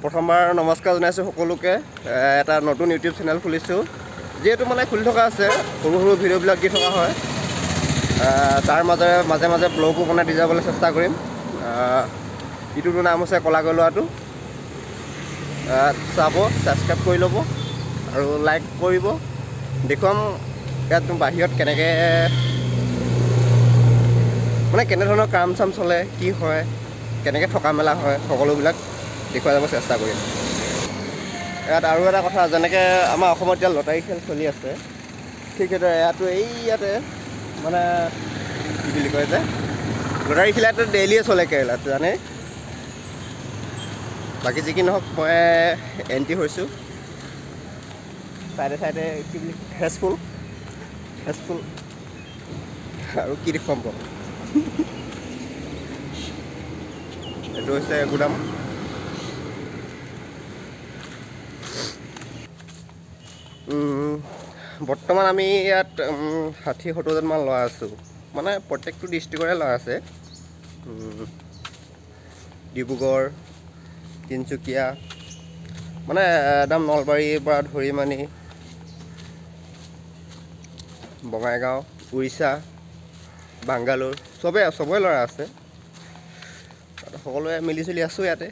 প্ৰথমবাৰ নমস্কাৰ জনাইছোঁ সকলোকে। এটা নতুন ইউটিউব চেনেল খুলিছোঁ, যিহেতু মানে খুলি থকা আছে, সৰু সৰু ভিডিঅ'বিলাক দি থকা হয়। তাৰ মাজে মাজে ব্লগো বনাই দি যাবলৈ চেষ্টা কৰিম। ইউটিউবৰ নাম হৈছে কলাকৈ ল'ৰাটো। চাব, ছাবস্ক্ৰাইব কৰি ল'ব আৰু লাইক কৰিব। দেখুৱাম ইয়াত বাহিৰত কেনেধৰণৰ কাম চাম চলে, কি হয়, কেনেকৈ থকা মেলা হয়, সকলোবিলাক দেখুৱাই যাব চেষ্টা কৰিম। ইয়াত আৰু এটা কথা, যেনেকৈ আমাৰ অসমত এতিয়া লটাৰী খেল চলি আছে, ঠিক সেইদৰে ইয়াতে মানে কি বুলি কয় যে, লটাৰী খেল ইয়াতে ডেইলিয়ে চলে কেৰেলাত, জানে। বাকী যি কি নহওক, মই এণ্ট্ৰি হৈছোঁ। চাইডে কি বুলি হেজফুল আৰু কি দেখুৱাম বাৰু। এইটো হৈছে গুদাম। বৰ্তমান আমি ইয়াত 60-70জনমান ল'ৰা আছোঁ। মানে প্ৰত্যেকটো ডিষ্ট্ৰিক্টৰে ল'ৰা আছে। ডিব্ৰুগড়, তিনিচুকীয়া, মানে একদম নলবাৰীৰ পৰা ধৰি মানি বঙাইগাঁও, উৰিষ্যা, বাংগালোৰ, চবৰে ল'ৰা আছে। সকলোৱে মিলি চলি আছোঁ ইয়াতে।